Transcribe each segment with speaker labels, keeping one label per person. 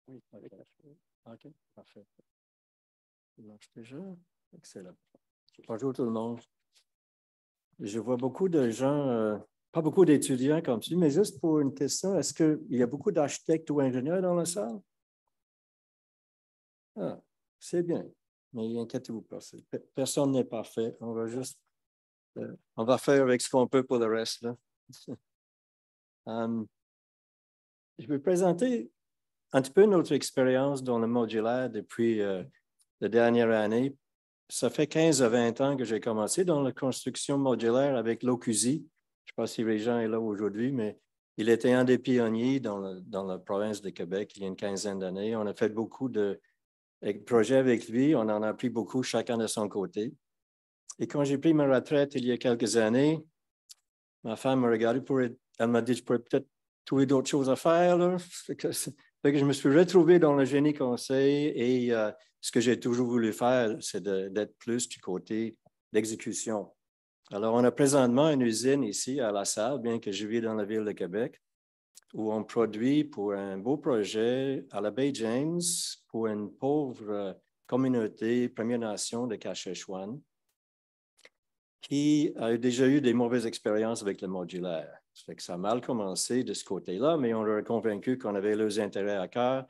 Speaker 1: Oui, OK, parfait. Marche déjà. Excellent. Bonjour tout le monde. Je vois beaucoup de gens, pas beaucoup d'étudiants comme tu dis, mais juste pour une question, est-ce qu'il y a beaucoup d'architectes ou ingénieurs dans la salle? Ah, c'est bien. Mais inquiétez-vous pas, personne n'est parfait. On va faire avec ce qu'on peut pour le reste, là. Je vais présenter un petit peu notre expérience dans le modulaire depuis la dernière année. Ça fait 15 à 20 ans que j'ai commencé dans la construction modulaire avec l'OCUSI. Je ne sais pas si Régent est là aujourd'hui, mais il était un des pionniers dans la province de Québec il y a une quinzaine d'années. On a fait beaucoup de projets avec lui. On en a appris beaucoup, chacun de son côté. Et quand j'ai pris ma retraite il y a quelques années, ma femme m'a regardé elle m'a dit, je pourrais peut-être trouver d'autres choses à faire, là. Fait que je me suis retrouvé dans le génie conseil et ce que j'ai toujours voulu faire, c'est d'être plus du côté d'exécution. Alors, on a présentement une usine ici à La Salle, bien que je vis dans la ville de Québec, où on produit pour un beau projet à la baie James pour une pauvre communauté Première Nation de Cachechouane qui a déjà eu des mauvaises expériences avec le modulaire. Ça fait que ça a mal commencé de ce côté-là, mais on leur a convaincu qu'on avait leurs intérêts à cœur.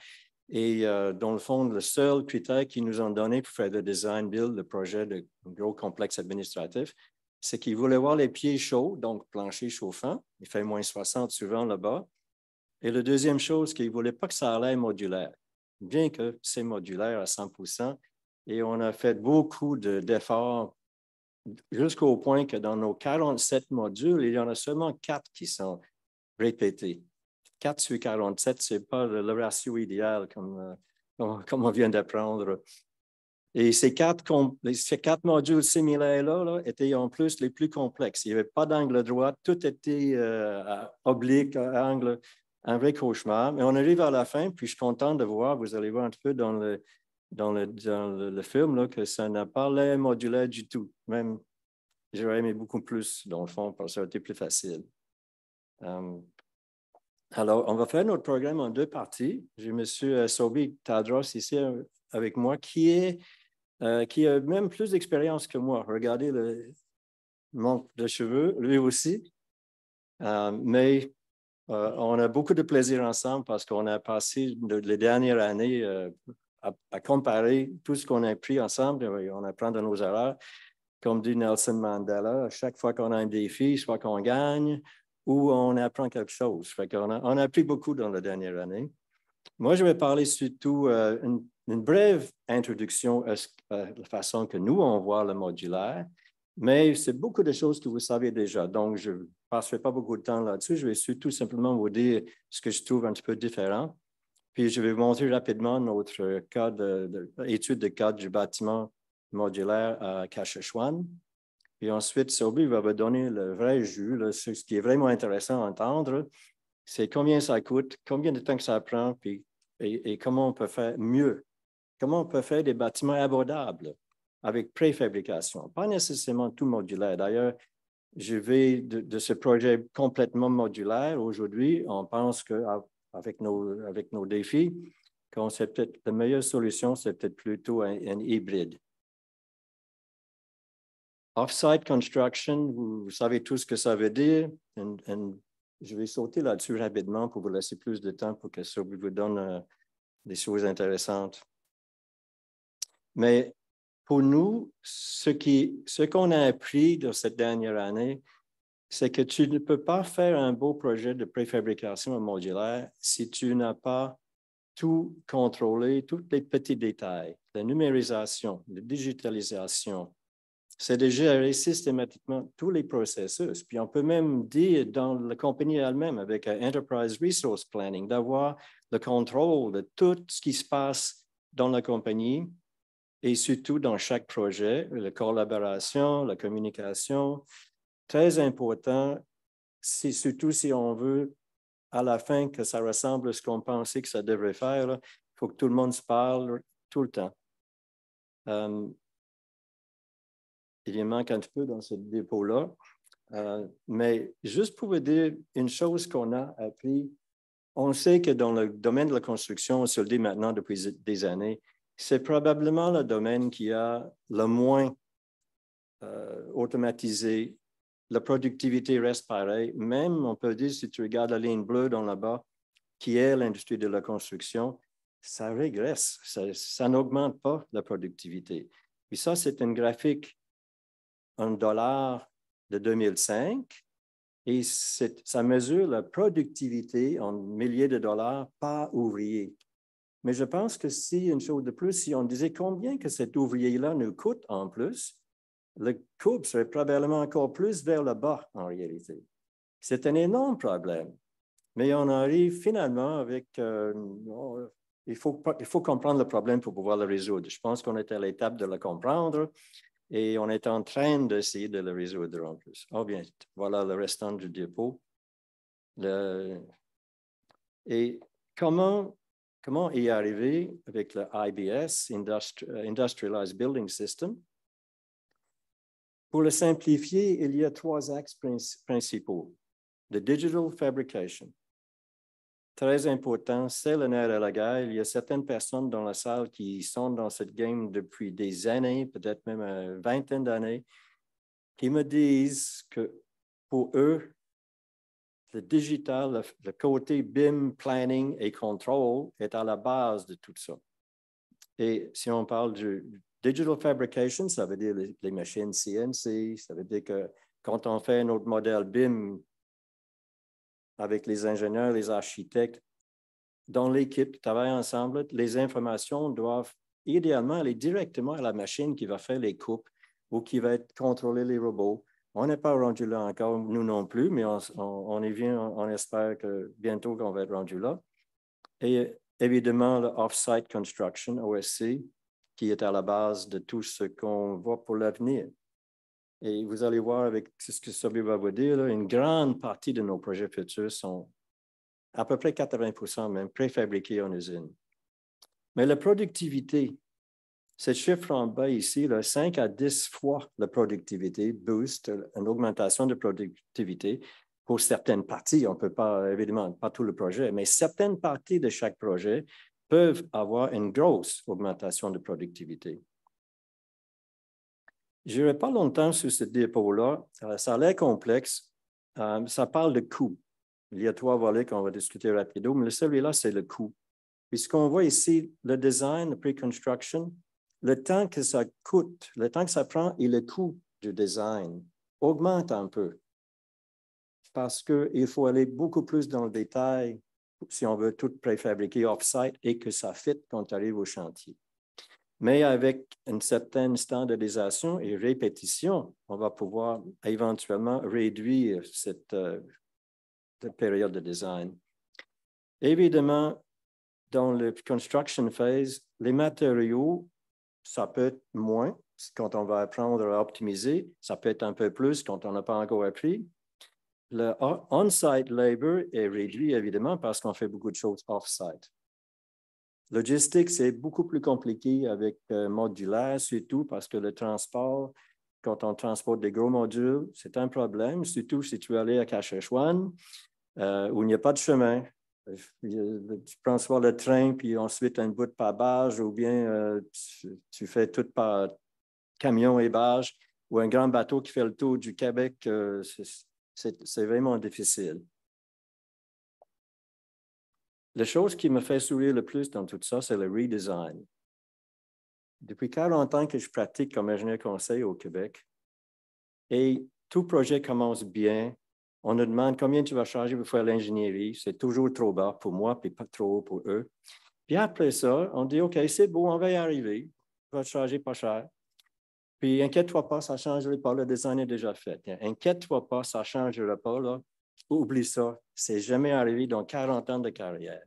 Speaker 1: Et dans le fond, le seul critère qu'ils nous ont donné pour faire le design build, le projet de gros complexe administratif, c'est qu'ils voulaient voir les pieds chauds, donc plancher chauffant. Il fait moins 60 souvent là-bas. Et la deuxième chose, qu'ils ne voulaient pas que ça allait modulaire, bien que c'est modulaire à 100%. Et on a fait beaucoup d'efforts jusqu'au point que dans nos 47 modules, il y en a seulement 4 qui sont répétés. 4 sur 47, ce n'est pas le ratio idéal comme on vient d'apprendre. Et ces quatre modules similaires-là étaient en plus les plus complexes. Il n'y avait pas d'angle droit, tout était oblique, angle, un vrai cauchemar. Mais on arrive à la fin, puis je suis content de voir, vous allez voir un petit peu dans le film, là, que ça n'a pas l'air modulaire du tout. Même, j'aurais aimé beaucoup plus, dans le fond, parce que ça aurait été plus facile. Alors, on va faire notre programme en deux parties. J'ai M. Sobi Tadros ici avec moi, qui a même plus d'expérience que moi. Regardez le manque de cheveux, lui aussi. Mais on a beaucoup de plaisir ensemble parce qu'on a passé les dernières années à comparer tout ce qu'on a appris ensemble. On apprend de nos erreurs. Comme dit Nelson Mandela, à chaque fois qu'on a un défi, soit qu'on gagne ou on apprend quelque chose. On a appris beaucoup dans la dernière année. Moi, je vais parler surtout une brève introduction à la façon que nous, on voit le modulaire, mais c'est beaucoup de choses que vous savez déjà. Donc, je ne passerai pas beaucoup de temps là-dessus. Je vais surtout simplement vous dire ce que je trouve un petit peu différent. Puis, je vais vous montrer rapidement notre cas étude de cas du bâtiment modulaire à Cachechouane. Puis ensuite, Sobi va vous donner le vrai jus, là, ce qui est vraiment intéressant à entendre, c'est combien ça coûte, combien de temps que ça prend, puis, et comment on peut faire mieux. Comment on peut faire des bâtiments abordables avec préfabrication. Pas nécessairement tout modulaire. D'ailleurs, je vais de ce projet complètement modulaire aujourd'hui. On pense qu'avec nos défis, c'est peut-être la meilleure solution, c'est peut-être plutôt un hybride. Off-site construction, vous savez tout ce que ça veut dire. Je vais sauter là-dessus rapidement pour vous laisser plus de temps pour que ça vous donne des choses intéressantes. Mais pour nous, ce qu'on a appris dans cette dernière année, c'est que tu ne peux pas faire un beau projet de préfabrication modulaire si tu n'as pas tout contrôlé, tous les petits détails, la numérisation, la digitalisation. C'est de gérer systématiquement tous les processus. Puis on peut même dire dans la compagnie elle-même, avec un Enterprise Resource Planning, d'avoir le contrôle de tout ce qui se passe dans la compagnie et surtout dans chaque projet, la collaboration, la communication. Très important, surtout si on veut à la fin que ça ressemble à ce qu'on pensait que ça devrait faire, il faut que tout le monde se parle tout le temps. Il y manque un petit peu dans ce dépôt-là. Mais juste pour vous dire une chose qu'on a appris On sait que dans le domaine de la construction, on se le dit maintenant depuis des années, c'est probablement le domaine qui a le moins automatisé. La productivité reste pareille. Même, on peut dire, si tu regardes la ligne bleue dans là-bas, qui est l'industrie de la construction, ça régresse, ça n'augmente pas la productivité. Puis ça, c'est un graphique en dollars de 2005 et ça mesure la productivité en milliers de dollars par ouvrier. Mais je pense que si, une chose de plus, si on disait combien que cet ouvrier-là nous coûte en plus, le courbe serait probablement encore plus vers le bas en réalité. C'est un énorme problème. Mais on arrive finalement avec... il faut comprendre le problème pour pouvoir le résoudre. Je pense qu'on est à l'étape de le comprendre et on est en train d'essayer de le résoudre en plus. Oh bien, voilà le restant du diapo. Et comment y arriver avec le IBS, Industrialized Building System? Pour le simplifier, il y a 3 axes principaux. Le digital fabrication. Très important, c'est le nerf de la guerre. Il y a certaines personnes dans la salle qui sont dans cette game depuis des années, peut-être même une vingtaine d'années, qui me disent que pour eux, le digital, le côté BIM, planning et control est à la base de tout ça. Et si on parle du digital fabrication, ça veut dire les machines CNC, ça veut dire que quand on fait notre modèle BIM avec les ingénieurs, les architectes, dans l'équipe qui travaille ensemble, les informations doivent idéalement aller directement à la machine qui va faire les coupes ou qui va contrôler les robots. On n'est pas rendu là encore, nous non plus, mais on y vient, on espère que bientôt qu'on va être rendu là. Et évidemment, le Off-Site Construction, OSC, qui est à la base de tout ce qu'on voit pour l'avenir. Et vous allez voir avec ce que Sophie va vous dire, là, une grande partie de nos projets futurs sont à peu près 80% même préfabriqués en usine. Mais la productivité, ce chiffre en bas ici, là, 5 à 10 fois la productivité booste, une augmentation de productivité pour certaines parties. On ne peut pas, évidemment, pas tout le projet, mais certaines parties de chaque projet peuvent avoir une grosse augmentation de productivité. Je n'irai pas longtemps sur ce diapo-là. Ça a l'air complexe. Ça parle de coût. Il y a 3 volets qu'on va discuter rapidement, mais celui-là, c'est le coût. Puis ce qu'on voit ici, le design, le pre-construction, le temps que ça coûte, le temps que ça prend et le coût du design augmente un peu parce qu'il faut aller beaucoup plus dans le détail si on veut tout préfabriquer off-site et que ça fit quand tu arrives au chantier. Mais avec une certaine standardisation et répétition, on va pouvoir éventuellement réduire cette période de design. Évidemment, dans le construction phase, les matériaux, ça peut être moins quand on va apprendre à optimiser, ça peut être un peu plus quand on n'a pas encore appris. Le on-site labor est réduit évidemment parce qu'on fait beaucoup de choses off-site. Logistique, c'est beaucoup plus compliqué avec modulaire, surtout parce que le transport, quand on transporte des gros modules, c'est un problème, surtout si tu veux aller à Saskatchewan, où il n'y a pas de chemin. Tu prends soit le train, puis ensuite un bout de par barge, ou bien tu fais tout par camion et barge, ou un grand bateau qui fait le tour du Québec. C'est vraiment difficile. La chose qui me fait sourire le plus dans tout ça, c'est le redesign. Depuis 40 ans que je pratique comme ingénieur conseil au Québec, et tout projet commence bien. On nous demande combien tu vas charger pour faire l'ingénierie. C'est toujours trop bas pour moi, puis pas trop haut pour eux. Puis après ça, on dit, OK, c'est beau, on va y arriver. On va te charger pas cher. Puis inquiète-toi pas, ça ne changera pas, le design est déjà fait. Inquiète-toi pas, ça ne changera pas, là. Oublie ça, c'est jamais arrivé dans 40 ans de carrière.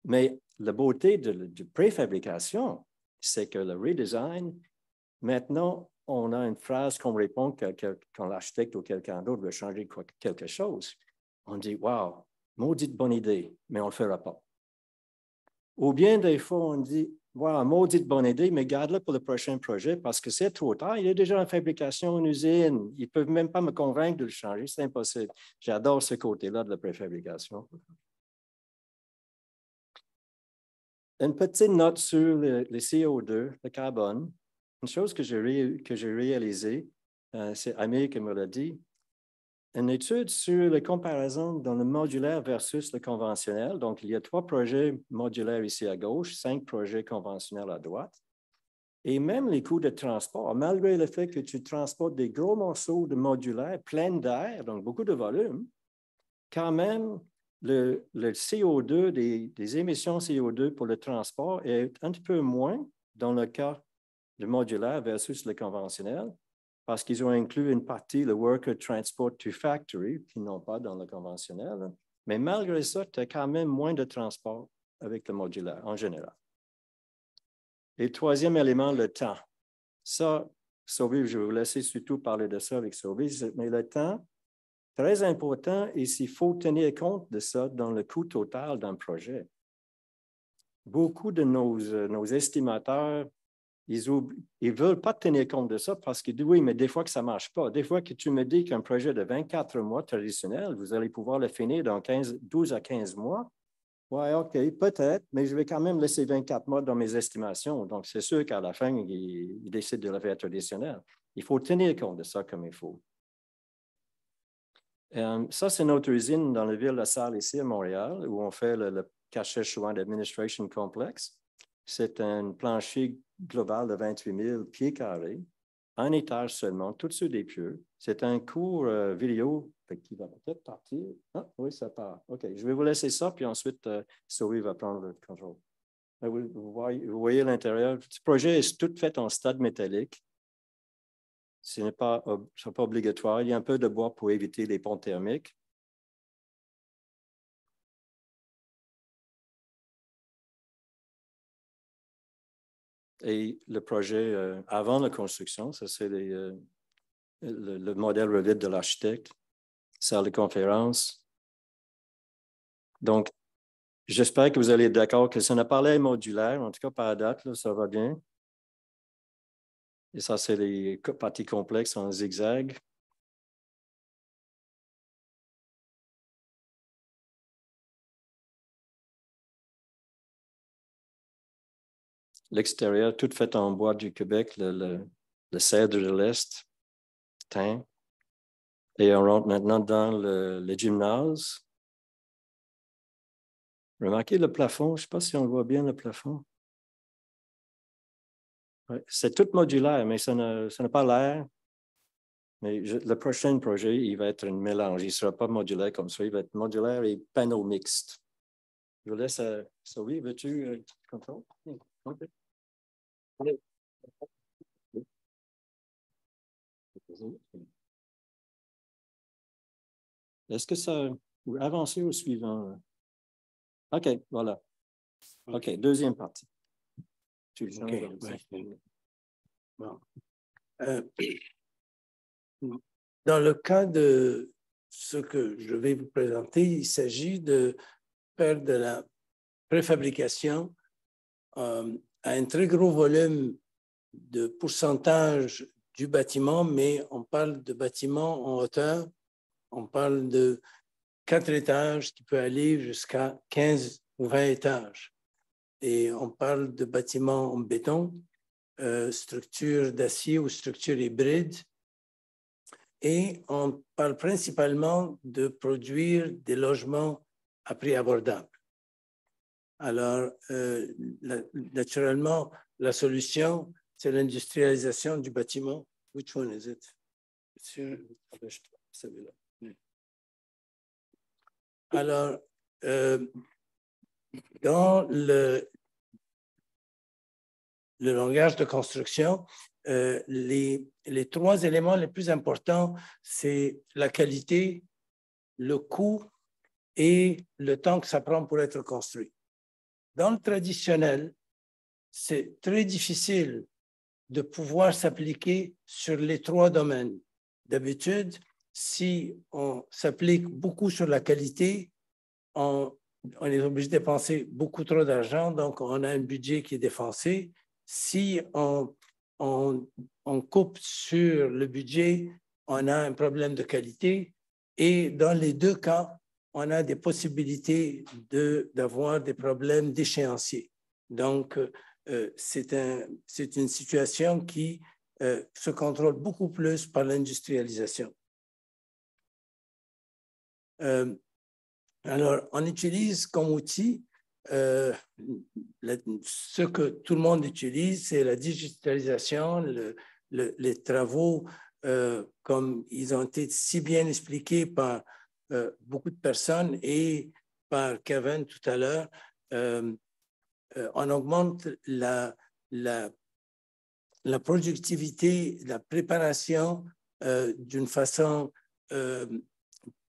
Speaker 1: Mais la beauté de préfabrication, c'est que le redesign, maintenant, on a une phrase qu'on répond quand l'architecte ou quelqu'un d'autre veut changer quelque chose. On dit, wow, maudite bonne idée, mais on ne le fera pas. Ou bien des fois, on dit, wow, maudite bonne idée, mais garde-le pour le prochain projet parce que c'est trop tard. Il est déjà en fabrication en usine. Ils ne peuvent même pas me convaincre de le changer. C'est impossible. J'adore ce côté-là de la préfabrication. une petite note sur le CO2, le carbone. Une chose que j'ai réalisée, c'est Amir qui me l'a dit, une étude sur les comparaisons dans le modulaire versus le conventionnel. Donc, il y a 3 projets modulaires ici à gauche, 5 projets conventionnels à droite. Et même les coûts de transport, malgré le fait que tu transportes des gros morceaux de modulaire pleins d'air, donc beaucoup de volume, quand même, le CO2, des émissions CO2 pour le transport est un petit peu moins dans le cas du modulaire versus le conventionnel, parce qu'ils ont inclus une partie, le Worker Transport to Factory, qu'ils n'ont pas dans le conventionnel. Mais malgré ça, tu as quand même moins de transport avec le modulaire en général. Et le troisième élément, le temps. Ça, Sobi, je vais vous laisser surtout parler de ça avec Sobi, mais le temps, très important, et il faut tenir compte de ça dans le coût total d'un projet. Beaucoup de nos estimateurs, ils ne veulent pas tenir compte de ça parce qu'ils disent, oui, mais des fois que ça ne marche pas. Des fois que tu me dis qu'un projet de 24 mois traditionnel, vous allez pouvoir le finir dans 12 à 15 mois. Oui, OK, peut-être, mais je vais quand même laisser 24 mois dans mes estimations. Donc, c'est sûr qu'à la fin, ils décident de le faire traditionnel. Il faut tenir compte de ça comme il faut. Ça, c'est notre usine dans la ville de Salle, ici à Montréal, où on fait le Cachet Chouan Administration Complex. C'est un plancher global de 28 000 pieds carrés, un étage seulement, tout sur des pieux. C'est un court vidéo qui va peut-être partir. Ah, oui, ça part. OK, je vais vous laisser ça, puis ensuite, Zoé va prendre le contrôle. Vous voyez l'intérieur. Ce projet est tout fait en stade métallique. Ce n'est pas obligatoire. Il y a un peu de bois pour éviter les ponts thermiques. Et le projet, avant la construction, ça c'est le modèle Revit de l'architecte, salle de conférence. Donc, j'espère que vous allez être d'accord que ça n'a pas l'air modulaire, en tout cas par date, là, ça va bien. Et ça, c'est les parties complexes en zigzag. L'extérieur, tout fait en bois du Québec, le cèdre de l'Est, teint. Et on rentre maintenant dans le gymnase. Remarquez le plafond, je ne sais pas si on voit bien le plafond. Ouais, c'est tout modulaire, mais ça n'a pas l'air. Mais le prochain projet, il va être un mélange. Il ne sera pas modulaire comme ça, il va être modulaire et panneau mixte. Je vous laisse Sophie, veux-tu contrôle? Okay. Est-ce que ça... Avancer au suivant? OK, voilà. OK, deuxième partie. Tu le changes
Speaker 2: bon. Dans le cas de ce que je vais vous présenter, il s'agit de faire de la préfabrication à un très gros volume de pourcentage du bâtiment, mais on parle de bâtiment en hauteur, on parle de 4 étages qui peut aller jusqu'à 15 ou 20 étages. Et on parle de bâtiments en béton, structure d'acier ou structure hybride. Et on parle principalement de produire des logements à prix abordable. Alors, naturellement, la solution, c'est l'industrialisation du bâtiment. Which one is it? Celui-là. Alors, dans le langage de construction, les 3 éléments les plus importants, c'est la qualité, le coût et le temps que ça prend pour être construit. Dans le traditionnel, c'est très difficile de pouvoir s'appliquer sur les 3 domaines. D'habitude, si on s'applique beaucoup sur la qualité, on est obligé de dépenser beaucoup trop d'argent, donc on a un budget qui est dépensé. Si on coupe sur le budget, on a un problème de qualité. Et dans les 2 cas, on a des possibilités d'avoir des problèmes d'échéancier. Donc, c'est une situation qui se contrôle beaucoup plus par l'industrialisation. Alors, on utilise comme outil, ce que tout le monde utilise, c'est la digitalisation, les travaux, comme ils ont été si bien expliqués par beaucoup de personnes et par Kevin tout à l'heure. On augmente la productivité, la préparation d'une façon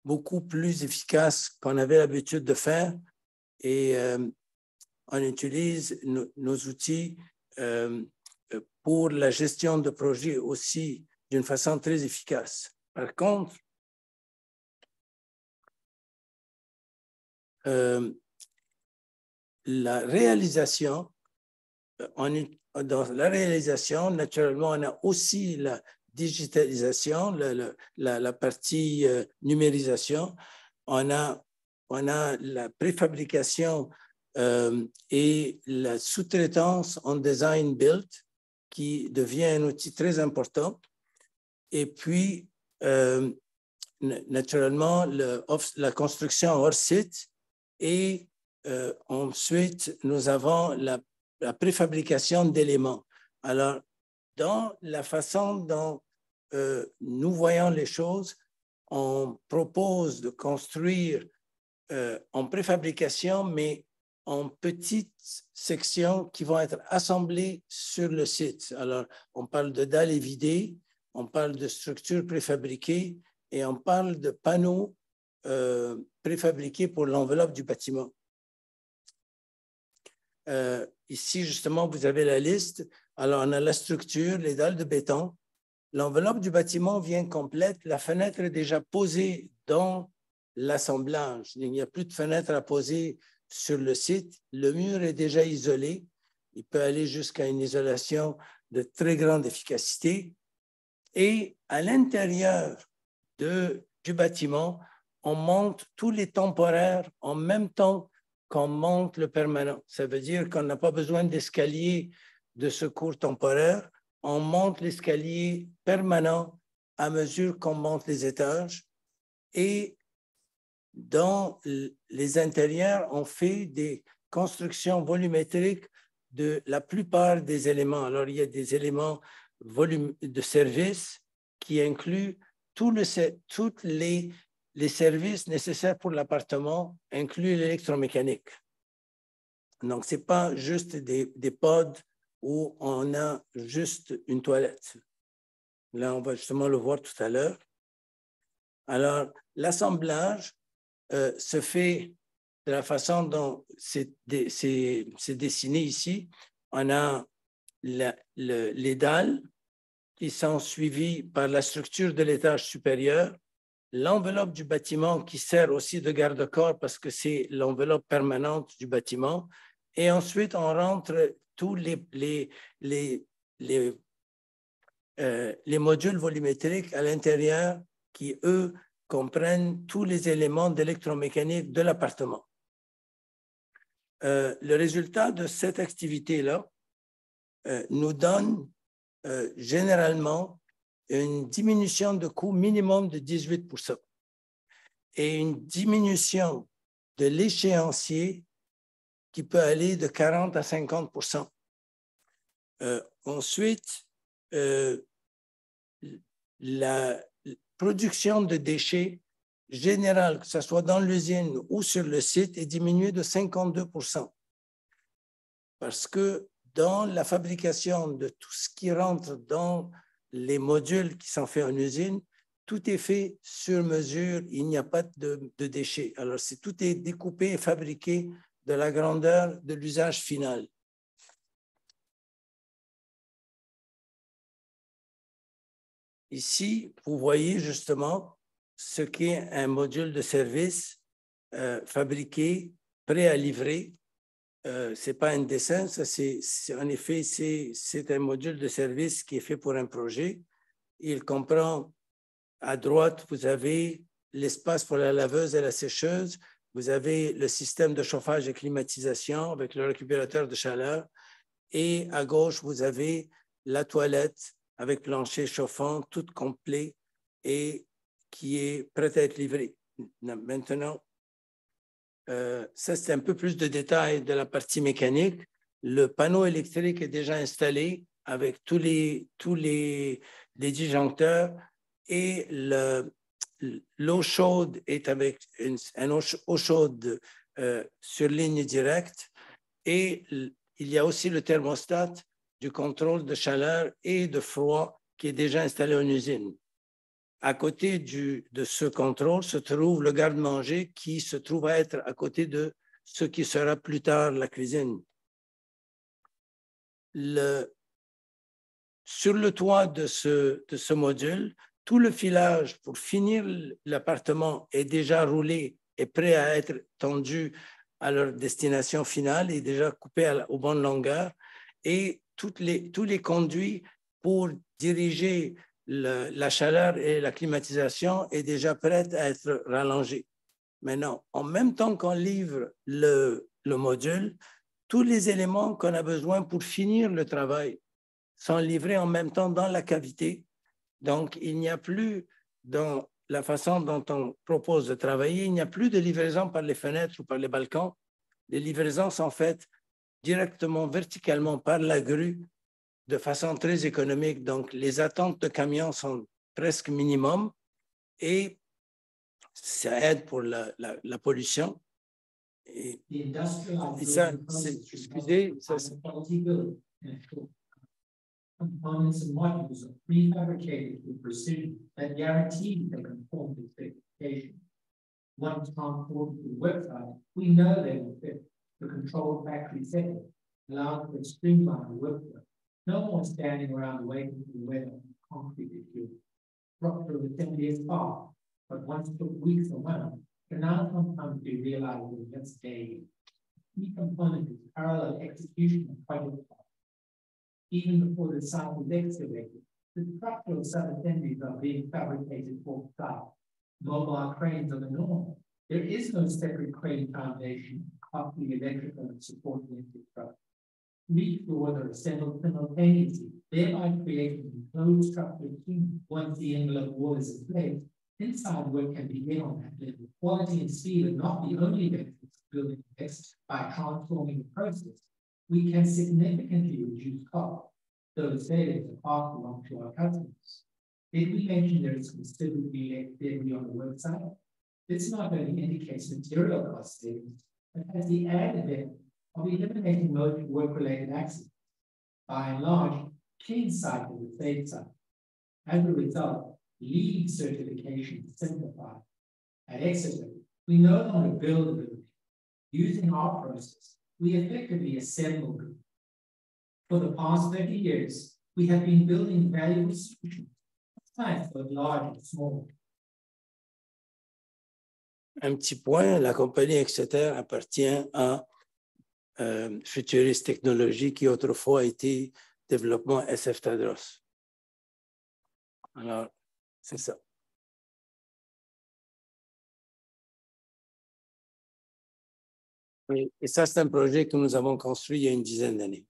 Speaker 2: beaucoup plus efficace qu'on avait l'habitude de faire, et on utilise nos outils pour la gestion de projets aussi d'une façon très efficace. Par contre, la réalisation, dans la réalisation, naturellement, on a aussi la digitalisation, la partie numérisation. On a la préfabrication et la sous-traitance en design build qui devient un outil très important. Et puis, naturellement, la construction hors site, et ensuite, nous avons la préfabrication d'éléments. Alors, dans la façon dont nous voyons les choses, on propose de construire en préfabrication, mais en petites sections qui vont être assemblées sur le site. Alors, on parle de dalles évidées, on parle de structures préfabriquées et on parle de panneaux préfabriqués pour l'enveloppe du bâtiment. Ici, justement, vous avez la liste. Alors, on a la structure, les dalles de béton. L'enveloppe du bâtiment vient complète. La fenêtre est déjà posée dans l'assemblage. Il n'y a plus de fenêtre à poser sur le site. Le mur est déjà isolé. Il peut aller jusqu'à une isolation de très grande efficacité. Et à l'intérieur du bâtiment, on monte tous les temporaires en même temps qu'on monte le permanent. Ça veut dire qu'on n'a pas besoin d'escalier de secours temporaire. On monte l'escalier permanent à mesure qu'on monte les étages. Et dans les intérieurs, on fait des constructions volumétriques de la plupart des éléments. Alors, il y a des éléments de service qui incluent tous les services nécessaires pour l'appartement, inclus l'électromécanique. Donc, ce n'est pas juste des pods où on a juste une toilette. Là, on va justement le voir tout à l'heure. Alors, l'assemblage se fait de la façon dont c'est dessiné ici. On a les dalles qui sont suivies par la structure de l'étage supérieur, l'enveloppe du bâtiment qui sert aussi de garde-corps parce que c'est l'enveloppe permanente du bâtiment, et ensuite on rentre tous les modules volumétriques à l'intérieur qui, eux, comprennent tous les éléments d'électromécanique de l'appartement. Le résultat de cette activité-là nous donne généralement une diminution de coût minimum de 18% et une diminution de l'échéancier qui peut aller de 40 à 50%. Ensuite, la production de déchets générale, que ce soit dans l'usine ou sur le site, est diminuée de 52%. Parce que dans la fabrication de tout ce qui rentre dans les modules qui sont faits en usine, tout est fait sur mesure, il n'y a pas de déchets. Alors, tout est découpé et fabriqué de la grandeur de l'usage final. Ici, vous voyez justement ce qu'est un module de service fabriqué, prêt à livrer. Ce n'est pas un dessin, en effet, c'est un module de service qui est fait pour un projet. Il comprend, à droite, vous avez l'espace pour la laveuse et la sécheuse. vous avez le système de chauffage et climatisation avec le récupérateur de chaleur. Et à gauche, vous avez la toilette avec plancher chauffant, tout complet et qui est prêt à être livré. Maintenant, ça, c'est un peu plus de détails de la partie mécanique. Le panneau électrique est déjà installé avec tous les disjoncteurs et l'eau chaude est avec une eau chaude sur ligne directe et il y a aussi le thermostat du contrôle de chaleur et de froid qui est déjà installé en usine. À côté de ce contrôle se trouve le garde-manger qui se trouve à être à côté de ce qui sera plus tard la cuisine. Sur le toit de ce module, tout le filage pour finir l'appartement est déjà roulé et prêt à être tendu à leur destination finale et déjà coupé aux bonnes longueurs. Et tous les conduits pour diriger la chaleur et la climatisation est déjà prête à être rallongée. Maintenant, en même temps qu'on livre le module, tous les éléments qu'on a besoin pour finir le travail sont livrés en même temps dans la cavité. Donc, il n'y a plus, dans la façon dont on propose de travailler, il n'y a plus de livraison par les fenêtres ou par les balcons. Les livraisons sont faites directement, verticalement par la grue de façon très économique. Donc, les attentes de camions sont presque minimum et ça aide pour la pollution. Et ça, excusez, ça,
Speaker 3: components and modules are prefabricated with precision that guarantee they conform to specification. Once transported to the website, we know they will fit the controlled factory setting, allowing for a streamlined workflow. No more standing around waiting for the weather and concrete is due. Structural assembly is fast, but once took weeks or months, can now sometimes be realized in just days. Key component is parallel execution of project. Even before the site is excavated, the structural sub-assemblies are being fabricated for site. Mobile cranes are the norm. There is no separate crane foundation after the electrical and supporting infrastructure. Three floors are assembled simultaneously, thereby creating an enclosed structure team. Once the envelope wall is in place, inside work can begin on that level. Quality and speed are not the only benefits of building next. By transforming the process, we can significantly reduce costs. Those savings are passed along to our customers. Did we mention there is considerably less debris on the website? This not only indicates material cost savings, but has the added benefit of eliminating most work-related accidents. By and large, clean site is a safe site. As a result, LEED certification is simplified. At Exeter, we no longer build a building. Using our process, we effectively assemble them. For the past 30 years, we have been building valuable solutions, sites both large and small.
Speaker 2: Un petit point, la compagnie Exeter appartient à Futurist Technologies qui autrefois a été développement SF Tadros. Alors, c'est ça. Et ça, c'est un projet que nous avons construit il y a une dizaine d'années.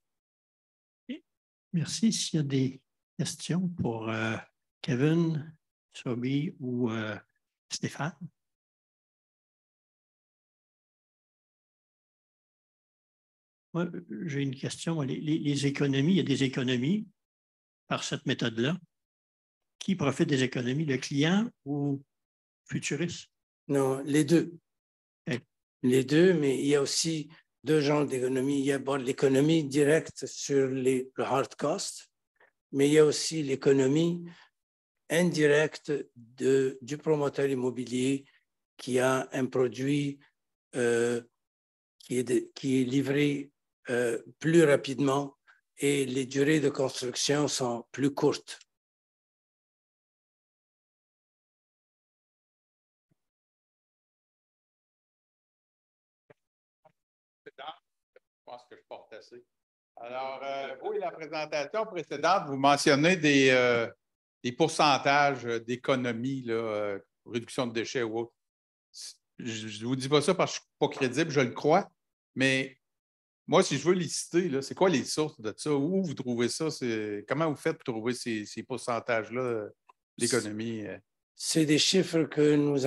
Speaker 4: Merci. S'il y a des questions pour Kevin, Sobi ou Stéphane. Moi, j'ai une question. Les économies, il y a des économies par cette méthode-là. Qui profite des économies, le client ou Futurist?
Speaker 2: Non, les deux.
Speaker 4: Okay.
Speaker 2: Les deux, mais il y a aussi deux genres d'économies. Il y a l'économie directe sur le hard cost, mais il y a aussi l'économie indirecte du promoteur immobilier qui a un produit qui est livré plus rapidement et les durées de construction sont plus courtes.
Speaker 5: Je pense que je porte assez. Alors, oui, la présentation précédente, vous mentionnez des pourcentages d'économie, réduction de déchets ou autre. je ne vous dis pas ça parce que je ne suis pas crédible, je le crois, mais moi, si je veux les citer, c'est quoi les sources de ça? Où vous trouvez ça? Comment vous faites pour trouver ces pourcentages-là d'économie?
Speaker 2: C'est des chiffres que nous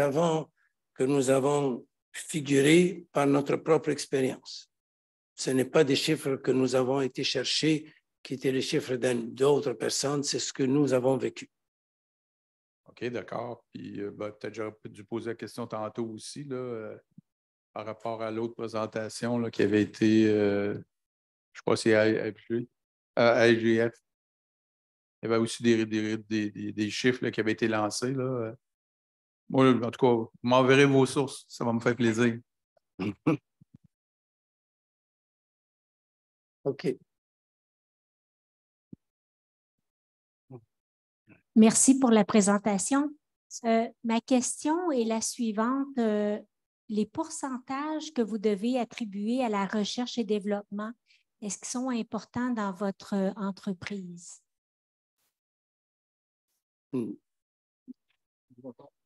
Speaker 2: avons figurés par notre propre expérience. Ce n'est pas des chiffres que nous avons été chercher, qui étaient les chiffres d'autres personnes, c'est ce que nous avons vécu.
Speaker 5: OK, d'accord. Puis peut-être j'aurais dû poser la question tantôt aussi, là, par rapport à l'autre présentation là, qui avait été, je ne sais pas si à IGF. Il y avait aussi des chiffres là, qui avaient été lancés. Là. Moi, en tout cas, vous m'enverrez vos sources, ça va me faire plaisir.
Speaker 2: OK.
Speaker 6: Merci pour la présentation. Ma question est la suivante. Les pourcentages que vous devez attribuer à la recherche et développement, est-ce qu'ils sont importants dans votre entreprise?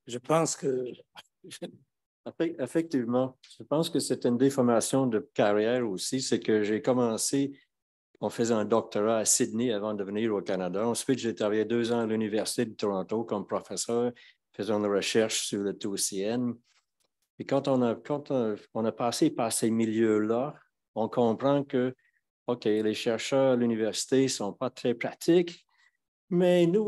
Speaker 2: Je pense que...
Speaker 1: Effectivement, je pense que c'est une déformation de carrière aussi. C'est que j'ai commencé en faisant un doctorat à Sydney avant de venir au Canada. Ensuite, j'ai travaillé 2 ans à l'Université de Toronto comme professeur, faisant de la recherche sur le TOCN. Et quand on a passé par ces milieux-là, on comprend que, OK, les chercheurs à l'université ne sont pas très pratiques, mais nous,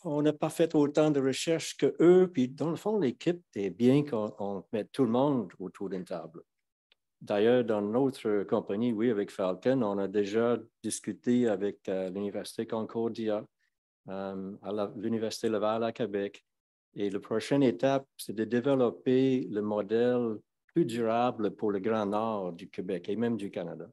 Speaker 1: on n'a pas fait autant de recherche qu'eux. Puis, dans le fond, l'équipe est bien qu'on mette tout le monde autour d'une table. D'ailleurs, dans notre compagnie, oui, avec Falcon, on a déjà discuté avec l'Université Concordia, à l'Université Laval à Québec. Et la prochaine étape, c'est de développer le modèle plus durable pour le Grand Nord du Québec et même du Canada.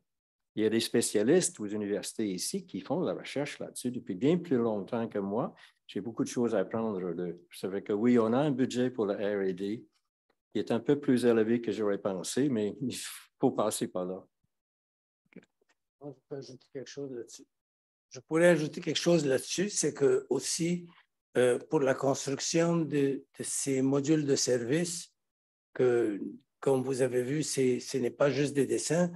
Speaker 1: Il y a des spécialistes aux universités ici qui font de la recherche là-dessus depuis bien plus longtemps que moi. J'ai beaucoup de choses à apprendre d'eux. Ça veut dire que oui, on a un budget pour la R&D qui est un peu plus élevé que j'aurais pensé, mais il faut passer par là.
Speaker 2: Je peux ajouter quelque chose là-dessus. Je pourrais ajouter quelque chose là-dessus, c'est que aussi, pour la construction de ces modules de service, que, comme vous avez vu, ce n'est pas juste des dessins.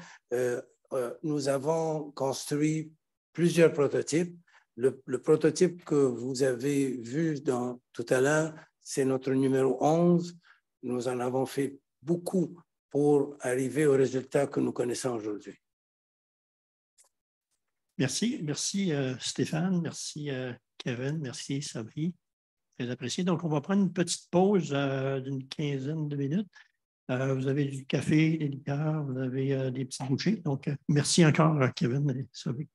Speaker 2: Nous avons construit plusieurs prototypes. Le prototype que vous avez vu tout à l'heure, c'est notre numéro 11. Nous en avons fait beaucoup pour arriver au résultat que nous connaissons aujourd'hui.
Speaker 4: Merci. Merci, Stéphane. Merci, Kevin. Merci, Sabri. Très apprécié. Donc, on va prendre une petite pause d'une quinzaine de minutes. Vous avez du café, des liqueurs, vous avez des petits bouchées. Donc, merci encore, Kevin et Sabri.